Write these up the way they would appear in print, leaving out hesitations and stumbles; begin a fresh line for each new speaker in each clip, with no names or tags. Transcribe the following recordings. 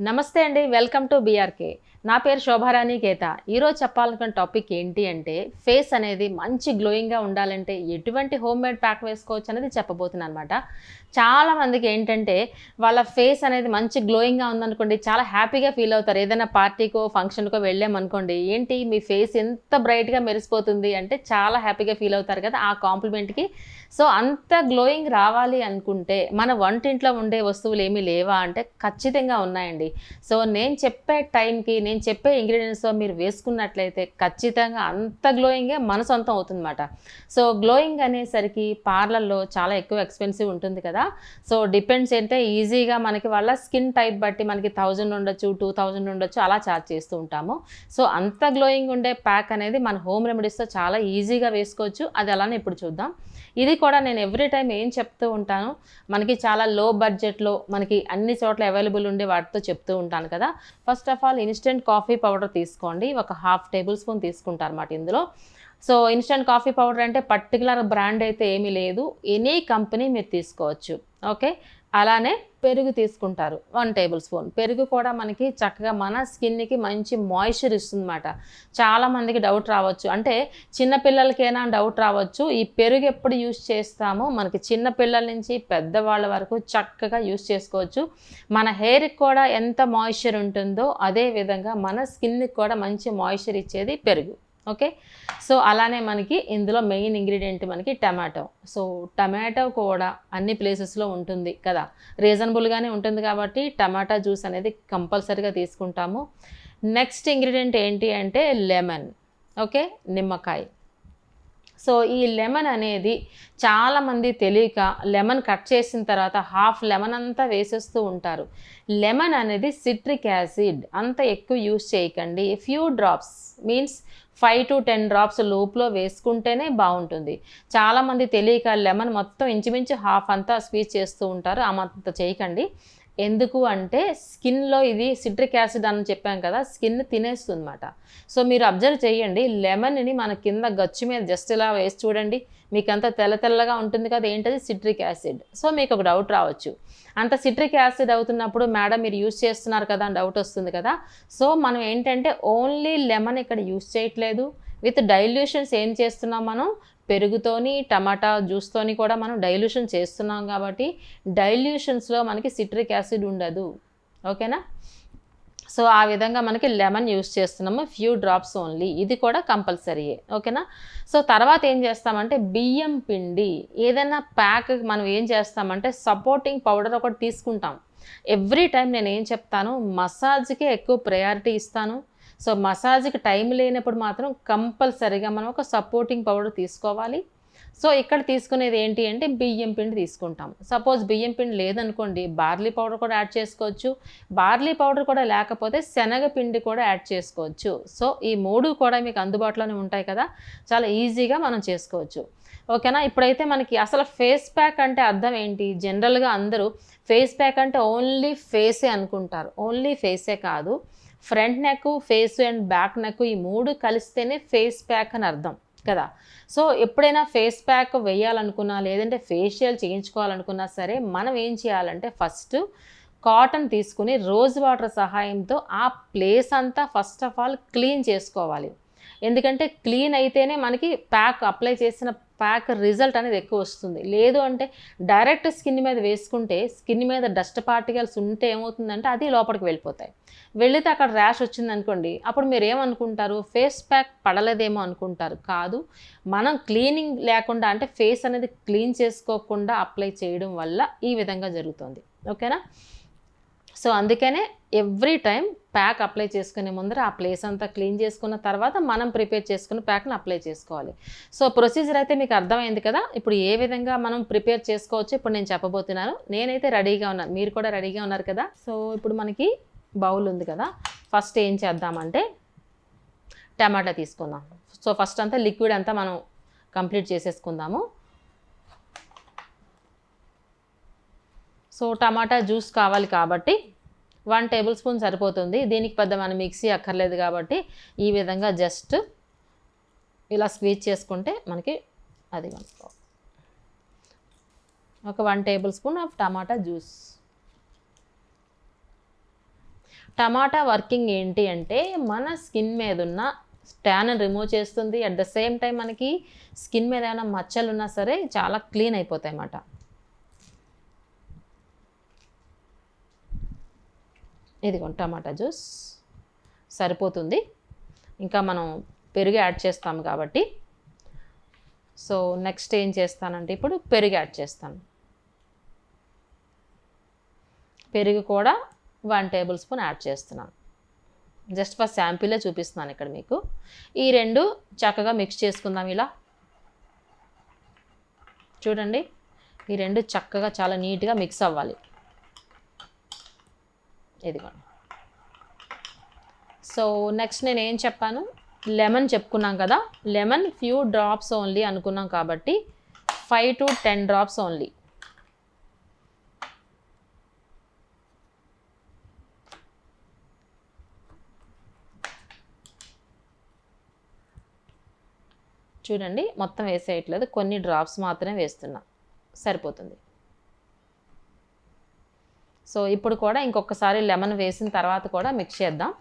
నమస్తే అండి, welcome to BRK. నా పేరు శోభారాణి కేత. ఈరోజు చెప్పాలనుకున్న టాపిక్ ఏంటి అంటే, ఫేస్ అనేది మంచి గ్లోయింగ్గా ఉండాలంటే ఎటువంటి హోమ్ మేడ్ ప్యాక్ వేసుకోవచ్చు అనేది చెప్పబోతున్నాను అనమాట. చాలామందికి ఏంటంటే వాళ్ళ ఫేస్ అనేది మంచి గ్లోయింగ్గా ఉందనుకోండి, చాలా హ్యాపీగా ఫీల్ అవుతారు. ఏదైనా పార్టీకో ఫంక్షన్కో వెళ్ళామనుకోండి, ఏంటి మీ ఫేస్ ఎంత బ్రైట్గా మెరిసిపోతుంది అంటే చాలా హ్యాపీగా ఫీల్ అవుతారు కదా ఆ కాంప్లిమెంట్కి. సో అంత గ్లోయింగ్ రావాలి అనుకుంటే మన వంటింట్లో ఉండే వస్తువులు ఏమీ లేవా అంటే ఖచ్చితంగా ఉన్నాయండి. సో నేను చెప్పే టైంకి నేను చెప్పే ఇంగ్రీడియంట్స్తో మీరు వేసుకున్నట్లయితే ఖచ్చితంగా అంత గ్లోయింగే మన సొంతం అవుతుందన్నమాట. సో గ్లోయింగ్ అనేసరికి పార్లర్లో చాలా ఎక్కువ ఎక్స్పెన్సివ్ ఉంటుంది కదా. సో డిపెండ్స్ అంటే ఈజీగా మనకి వాళ్ళ స్కిన్ టైప్ బట్టి మనకి 1000 ఉండొచ్చు, 2000 ఉండొచ్చు, అలా ఛార్జ్ చేస్తూ ఉంటాము. సో అంత గ్లోయింగ్ ఉండే ప్యాక్ అనేది మన హోమ్ రెమెడీస్తో చాలా ఈజీగా వేసుకోవచ్చు. అది అలానే ఇప్పుడు చూద్దాం. ఇది కూడా నేను ఎవ్రీ టైం ఏం చెప్తూ ఉంటాను, మనకి చాలా లో బడ్జెట్లో మనకి అన్ని చోట్ల అవైలబుల్ ఉండే వాటితో చెప్తూ ఉంటాను కదా. First of all instant coffee powder తీసుకోండి. ఒక 1/2 టేబుల్ స్పూన్ తీసుకుంటారు అన్నమాట ఇందులో. సో ఇన్స్టెంట్ కాఫీ పౌడర్ అంటే పర్టికులర్ బ్రాండ్ అయితే ఏమీ లేదు, ఎనీ కంపెనీ మీరు తీసుకోవచ్చు. ఓకే, అలానే పెరుగు తీసుకుంటారు 1 టేబుల్ స్పూన్. పెరుగు కూడా మనకి చక్కగా మన స్కిన్కి మంచి మాయిశ్చర్ ఇస్తుందన్నమాట. చాలామందికి డౌట్ రావచ్చు, అంటే చిన్నపిల్లలకైనా డౌట్ రావచ్చు, ఈ పెరుగు ఎప్పుడు యూస్ చేస్తామో మనకి చిన్నపిల్లల నుంచి పెద్దవాళ్ళ వరకు చక్కగా యూస్ చేసుకోవచ్చు. మన హెయిర్కి కూడా ఎంత మాయిశ్చర్ ఉంటుందో అదే విధంగా మన స్కిన్కి కూడా మంచి మాయిశ్చర్ ఇచ్చేది పెరుగు. ఓకే, సో అలానే మనకి ఇందులో మెయిన్ ఇంగ్రీడియంట్ మనకి టమాటో. సో టమాటో కూడా అన్ని ప్లేసెస్లో ఉంటుంది కదా, రీజనబుల్గానే ఉంటుంది కాబట్టి టమాటా జ్యూస్ అనేది కంపల్సరీగా తీసుకుంటాము. నెక్స్ట్ ఇంగ్రీడియంట్ ఏంటి అంటే లెమన్. ఓకే, నిమ్మకాయ. సో ఈ లెమన్ అనేది చాలామంది తెలియక లెమన్ కట్ చేసిన తర్వాత హాఫ్ లెమన్ అంతా వేసేస్తూ ఉంటారు. లెమన్ అనేది సిట్రిక్ యాసిడ్, అంత ఎక్కువ యూస్ చేయకండి. Few drops means 5 to 10 drops లోపులో వేసుకుంటేనే బాగుంటుంది. చాలామంది తెలియక లెమన్ మొత్తం ఇంచుమించు హాఫ్ అంతా స్క్వీజ్ చేస్తూ ఉంటారు, అంత చేయకండి. ఎందుకు అంటే స్కిన్లో ఇది సిట్రిక్ యాసిడ్ అని చెప్పాం కదా, స్కిన్ తినేస్తుంది అన్నమాట. సో మీరు అబ్జర్వ్ చేయండి, లెమన్ని మన కింద గచ్చు మీద జస్ట్ ఇలా వేసి చూడండి, మీకు అంత తెల్లగా ఉంటుంది కదా, ఏంటది సిట్రిక్ యాసిడ్. సో మీకు ఒక డౌట్ రావచ్చు, అంత సిట్రిక్ యాసిడ్ అవుతున్నప్పుడు మేడం మీరు యూస్ చేస్తున్నారు కదా అని డౌట్ వస్తుంది కదా. సో మనం ఏంటంటే ఓన్లీ లెమన్ ఇక్కడ యూస్ చేయట్లేదు, విత్ డైల్యూషన్స్ ఏం చేస్తున్నాం మనం, పెరుగుతోని టమాటా జ్యూస్తోని కూడా మనం డైల్యూషన్ చేస్తున్నాం కాబట్టి డైల్యూషన్స్లో మనకి సిట్రిక్ యాసిడ్ ఉండదు. ఓకేనా, సో ఆ విధంగా మనకి లెమన్ యూస్ చేస్తున్నాము, ఫ్యూ డ్రాప్స్ ఓన్లీ. ఇది కూడా కంపల్సరీయే. ఓకేనా, సో తర్వాత ఏం చేస్తామంటే బియ్యం పిండి, ఏదైనా ప్యాక్ మనం ఏం చేస్తామంటే సపోర్టింగ్ పౌడర్ ఒకటి తీసుకుంటాం. ఎవ్రీ టైం నేను ఏం చెప్తాను, మసాజ్కే ఎక్కువ ప్రయారిటీ ఇస్తాను. సో మసాజ్కి టైం లేనప్పుడు మాత్రం కంపల్సరీగా మనం ఒక సపోర్టింగ్ పౌడర్ తీసుకోవాలి. సో ఇక్కడ తీసుకునేది ఏంటి అంటే బియ్యం పిండి తీసుకుంటాం. సపోజ్ బియ్యం పిండి లేదనుకోండి, బార్లీ పౌడర్ కూడా యాడ్ చేసుకోవచ్చు. బార్లీ పౌడర్ కూడా లేకపోతే శనగపిండి కూడా యాడ్ చేసుకోవచ్చు. సో ఈ 3 కూడా మీకు అందుబాటులోనే ఉంటాయి కదా, చాలా ఈజీగా మనం చేసుకోవచ్చు. ఓకేనా, ఇప్పుడైతే మనకి అసలు ఫేస్ ప్యాక్ అంటే అర్థం ఏంటి, జనరల్గా అందరూ ఫేస్ ప్యాక్ అంటే ఓన్లీ ఫేసే అనుకుంటారు. ఓన్లీ ఫేసే కాదు, front neck, face and back neck, ఈ 3 కలిస్తేనే ఫేస్ ప్యాక్ అని అర్థం కదా. సో ఎప్పుడైనా ఫేస్ ప్యాక్ వేయాలనుకున్నా లేదంటే ఫేషియల్ చేయించుకోవాలనుకున్నా సరే మనం ఏం చేయాలంటే ఫస్ట్ కాటన్ తీసుకుని రోజ్ వాటర్ సహాయంతో ఆ ప్లేస్ అంతా ఫస్ట్ ఆఫ్ ఆల్ క్లీన్ చేసుకోవాలి. ఎందుకంటే క్లీన్ అయితేనే మనకి ప్యాక్ అప్లై చేసిన ప్యాక్ రిజల్ట్ అనేది ఎక్కువ వస్తుంది. లేదు అంటే డైరెక్ట్ స్కిన్ మీద వేసుకుంటే స్కిన్ మీద డస్ట్ పార్టికల్స్ ఉంటే ఏమవుతుందంటే అది లోపలికి వెళ్ళిపోతాయి. వెళితే అక్కడ ర్యాష్ వచ్చిందనుకోండి, అప్పుడు మీరు ఏమనుకుంటారు, ఫేస్ ప్యాక్ పడలేదేమో అనుకుంటారు. కాదు, మనం క్లీనింగ్ లేకుండా అంటే ఫేస్ అనేది క్లీన్ చేసుకోకుండా అప్లై చేయడం వల్ల ఈ విధంగా జరుగుతుంది. ఓకేనా, సో అందుకనే ఎవ్రీ టైం ప్యాక్ అప్లై చేసుకునే ముందర ఆ ప్లేస్ అంతా క్లీన్ చేసుకున్న తర్వాత మనం ప్రిపేర్ చేసుకున్న ప్యాక్ని అప్లై చేసుకోవాలి. సో ప్రొసీజర్ అయితే మీకు అర్థమైంది కదా. ఇప్పుడు ఏ విధంగా మనం ప్రిపేర్ చేసుకోవచ్చు ఇప్పుడు నేను చెప్పబోతున్నాను. నేనైతే రెడీగా ఉన్నాను, మీరు కూడా రెడీగా ఉన్నారు కదా. సో ఇప్పుడు మనకి బౌల్ ఉంది కదా, ఫస్ట్ ఏం చేద్దామంటే టమాటా తీసుకుందాం. సో ఫస్ట్ అంతా లిక్విడ్ అంతా మనం కంప్లీట్ చేసేసుకుందాము. సో టమాటా జ్యూస్ కావాలి కాబట్టి 1 టేబుల్ స్పూన్ సరిపోతుంది. దీనికి పెద్ద మన మిక్సీ అక్కర్లేదు కాబట్టి ఈ విధంగా జస్ట్ ఇలా స్క్వీజ్ చేసుకుంటే మనకి అది ఒక 1 table spoon of tomato juice. Tomato working ఏంటి అంటే మన స్కిన్ మీద ఉన్న ట్యాన్ రిమూవ్ చేస్తుంది. అట్ ద సేమ్ టైం మనకి స్కిన్ మీద ఏమైనా మచ్చలు ఉన్నా సరే చాలా క్లీన్ అయిపోతాయి అన్నమాట. ఇదిగోండి టమాటా జ్యూస్ సరిపోతుంది. ఇంకా మనం పెరుగు యాడ్ చేస్తాము కాబట్టి. సో నెక్స్ట్ ఏం చేస్తానంటే ఇప్పుడు పెరుగు యాడ్ చేస్తాను. పెరుగు కూడా 1 టేబుల్ స్పూన్ యాడ్ చేస్తున్నాను. జస్ట్ ఫర్ శాంపిలే చూపిస్తున్నాను ఇక్కడ మీకు. ఈ రెండు చక్కగా మిక్స్ చేసుకుందాం. ఇలా చూడండి, ఈ రెండు చక్కగా చాలా నీట్గా మిక్స్ అవ్వాలి. ఇదిగోండి. సో నెక్స్ట్ నేను ఏం చెప్పాను, లెమన్ చెప్పుకున్నాం కదా, లెమన్ ఫ్యూ డ్రాప్స్ ఓన్లీ అనుకున్నాం కాబట్టి 5 to 10 డ్రాప్స్ ఓన్లీ. చూడండి, మొత్తం వేసేయట్లేదు, కొన్ని డ్రాప్స్ మాత్రమే వేస్తున్నా, సరిపోతుంది. సో ఇప్పుడు కూడా ఇంకొకసారి లెమన్ వేసిన తర్వాత కూడా మిక్స్ చేద్దాం.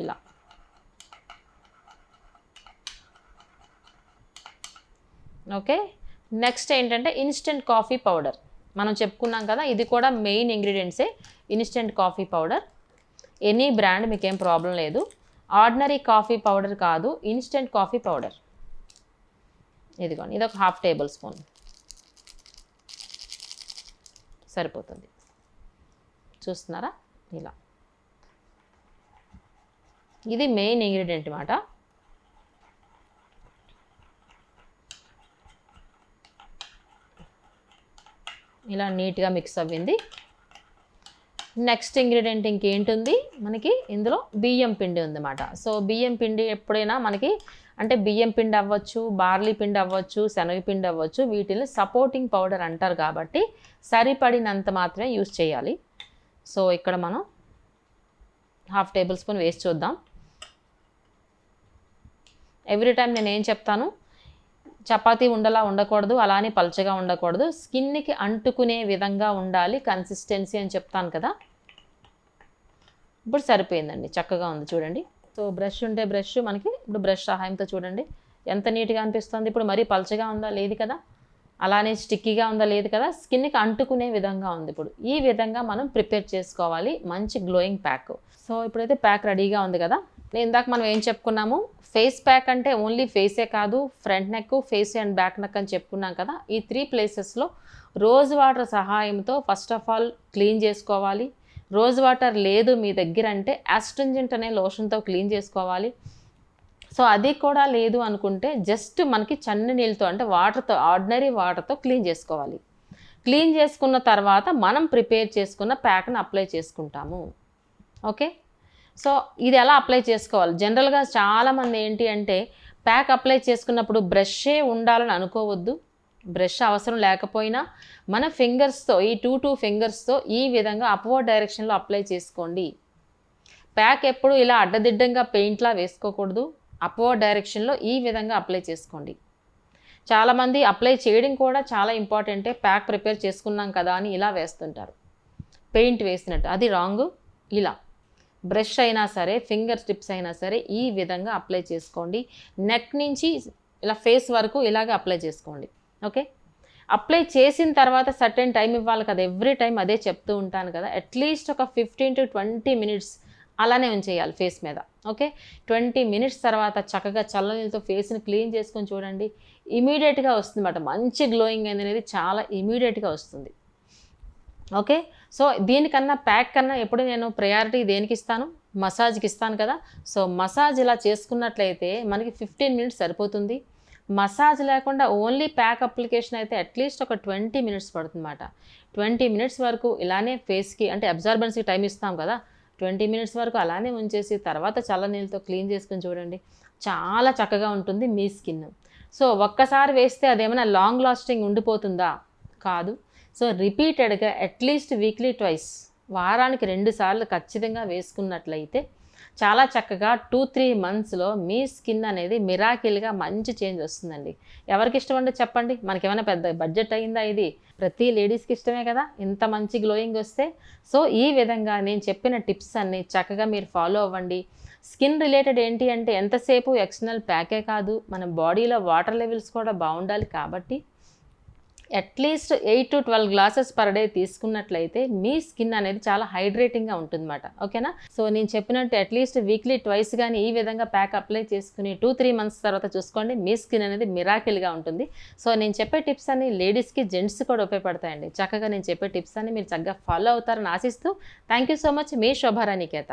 ఇలా ఓకే. నెక్స్ట్ ఏంటంటే ఇన్స్టెంట్ కాఫీ పౌడర్ మనం చెప్పుకున్నాం కదా, ఇది కూడా మెయిన్ ఇంగ్రీడియంట్సే. Instant coffee powder any brand మీకేం ప్రాబ్లం లేదు. ఆర్డినరీ కాఫీ పౌడర్ కాదు, ఇన్స్టెంట్ కాఫీ పౌడర్. ఇదిగోండి, ఇది ఒక 1/2 టేబుల్ స్పూన్ సరిపోతుంది. చూస్తున్నారా, ఇలా ఇది మెయిన్ ఇంగ్రీడియంట్ అన్నమాట. ఇలా నీట్గా మిక్స్ అవ్వింది. నెక్స్ట్ ఇంగ్రీడియంట్ ఇంకేంటుంది మనకి, ఇందులో బియ్యం పిండి ఉందన్నమాట. సో బియ్యం పిండి ఎప్పుడైనా మనకి అంటే బియ్యం పిండి అవ్వచ్చు, బార్లీ పిండి అవ్వచ్చు, శనగపిండి అవ్వచ్చు, వీటిని సపోర్టింగ్ పౌడర్ అంటారు కాబట్టి సరిపడినంత మాత్రమే యూస్ చేయాలి. సో ఇక్కడ మనం 1/2 టేబుల్ స్పూన్ వేసి చూద్దాం. ఎవ్రీ టైం నేను ఏం చెప్తాను, చపాతీ ఉండలా ఉండకూడదు, అలానే పల్చగా ఉండకూడదు, స్కిన్కి అంటుకునే విధంగా ఉండాలి కన్సిస్టెన్సీ అని చెప్తాను కదా. ఇప్పుడు సరిపోయిందండి, చక్కగా ఉంది చూడండి. సో బ్రష్ ఉంటే బ్రష్, మనకి ఇప్పుడు బ్రష్ సహాయంతో చూడండి ఎంత నీట్గా అనిపిస్తుంది. ఇప్పుడు మరీ పల్చగా ఉందా, లేదు కదా, అలానే స్టిక్కీగా ఉందా, లేదు కదా, స్కిన్కి అంటుకునే విధంగా ఉంది. ఇప్పుడు ఈ విధంగా మనం ప్రిపేర్ చేసుకోవాలి మంచి గ్లోయింగ్ ప్యాక్. సో ఇప్పుడైతే ప్యాక్ రెడీగా ఉంది కదా. ఇందాక మనం ఏం చెప్పుకున్నాము, ఫేస్ ప్యాక్ అంటే ఓన్లీ ఫేసే కాదు, front neck, face and back neck అని చెప్పుకున్నాం కదా. ఈ 3 ప్లేసెస్లో రోజ్ వాటర్ సహాయంతో ఫస్ట్ ఆఫ్ ఆల్ క్లీన్ చేసుకోవాలి. రోజ్ వాటర్ లేదు మీ దగ్గర అంటే యాస్ట్రింజెంట్ అనే లోషన్తో క్లీన్ చేసుకోవాలి. సో అది కూడా లేదు అనుకుంటే జస్ట్ మనకి చన్ని నీళ్ళతో అంటే వాటర్తో, ఆర్డినరీ వాటర్తో క్లీన్ చేసుకోవాలి. క్లీన్ చేసుకున్న తర్వాత మనం ప్రిపేర్ చేసుకున్న ప్యాక్ని అప్లై చేసుకుంటాము. ఓకే. సో ఇది ఎలా అప్లై చేసుకోవాలి, జనరల్గా చాలామంది ఏంటి అంటే ప్యాక్ అప్లై చేసుకున్నప్పుడు బ్రషే ఉండాలని అనుకోవద్దు. బ్రష్ అవసరం లేకపోయినా మన ఫింగర్స్తో, ఈ 2 ఫింగర్స్తో ఈ విధంగా అప్వర్డ్ డైరెక్షన్లో అప్లై చేసుకోండి. ప్యాక్ ఎప్పుడు ఇలా అడ్డదిడ్డంగా పెయింట్లా వేసుకోకూడదు, అప్వర్డ్ డైరెక్షన్లో ఈ విధంగా అప్లై చేసుకోండి. చాలామంది అప్లై చేయడం కూడా చాలా ఇంపార్టెంటే, ప్యాక్ ప్రిపేర్ చేసుకున్నాం కదా అని ఇలా వేస్తుంటారు పెయింట్ వేసినట్టు, అది రాంగ్. ఇలా బ్రష్ అయినా సరే, ఫింగర్ స్టిప్స్ అయినా సరే ఈ విధంగా అప్లై చేసుకోండి. నెక్ నుంచి ఇలా ఫేస్ వరకు ఇలాగే అప్లై చేసుకోండి. ఓకే. అప్లై చేసిన తర్వాత సర్టెన్ టైం ఇవ్వాలి కదా, ఎవ్రీ టైం అదే చెప్తూ ఉంటాను కదా, అట్లీస్ట్ ఒక 15 to 20 మినిట్స్ అలానే ఉంచేయాలి ఫేస్ మీద. ఓకే. 20 మినిట్స్ తర్వాత చక్కగా చల్లనీళ్ళతో ఫేస్ని క్లీన్ చేసుకొని చూడండి, ఇమీడియట్గా వస్తుంది అన్నమాట. మంచి గ్లోయింగ్ అనేది చాలా ఇమీడియట్గా వస్తుంది. ఓకే. సో దీనికన్నా ప్యాక్ కన్నా ఎప్పుడు నేను ప్రయారిటీ దేనికి ఇస్తాను, మసాజ్కి ఇస్తాను కదా. సో మసాజ్ ఇలా చేసుకున్నట్లయితే మనకి 15 మినిట్స్ సరిపోతుంది. మసాజ్ లేకుండా ఓన్లీ ప్యాక్ అప్లికేషన్ అయితే అట్లీస్ట్ ఒక 20 మినిట్స్ పడుతుందన్నమాట. 20 మినిట్స్ వరకు ఇలానే ఫేస్కి అంటే అబ్జార్బెన్స్కి టైం ఇస్తాం కదా, 20 మినిట్స్ వరకు అలానే ఉంచేసి తర్వాత చల్లనీళ్ళతో క్లీన్ చేసుకుని చూడండి, చాలా చక్కగా ఉంటుంది మీ స్కిన్. సో ఒక్కసారి వేస్తే అదేమైనా లాంగ్ లాస్టింగ్ ఉండిపోతుందా, కాదు. సో రిపీటెడ్గా అట్లీస్ట్ వీక్లీ 2 వారానికి 2 సార్లు ఖచ్చితంగా వేసుకున్నట్లయితే చాలా చక్కగా 2-3 మంత్స్లో మీ స్కిన్ అనేది మిరాకిల్గా మంచి చేంజ్ వస్తుందండి. ఎవరికి ఇష్టం అండి చెప్పండి? మనకేమైనా పెద్ద బడ్జెట్ అయిందా ఇది? ప్రతి లేడీస్కి ఇష్టమే కదా ఇంత మంచి గ్లోయింగ్ వస్తే. సో ఈ విధంగా నేను చెప్పిన టిప్స్ అన్నీ చక్కగా మీరు ఫాలో అవ్వండి. స్కిన్ రిలేటెడ్ ఏంటి అంటే ఎంతసేపు ఎక్స్టర్నల్ ప్యాకే కాదు, మన బాడీలో వాటర్ లెవెల్స్ కూడా బాగుండాలి. కాబట్టి అట్లీస్ట్ 8-12 గ్లాసెస్ పర్ డే తీసుకున్నట్లయితే మీ స్కిన్ అనేది చాలా హైడ్రేటింగ్గా ఉంటుందన్నమాట. ఓకేనా? సో నేను చెప్పినట్టు అట్లీస్ట్ వీక్లీ ట్వైస్ కానీ ఈ విధంగా ప్యాక్ అప్లై చేసుకుని 2-3 మంత్స్ తర్వాత చూసుకోండి, మీ స్కిన్ అనేది మిరాకిల్గా ఉంటుంది. సో నేను చెప్పే టిప్స్ అన్ని లేడీస్కి జెంట్స్ కూడా ఉపయోగపడతాయండి. చక్కగా నేను చెప్పే టిప్స్ అన్ని మీరు చక్కగా ఫాలో అవుతారని ఆశిస్తూ థ్యాంక్ యూ సో మచ్. మీ శోభారాణి కేత.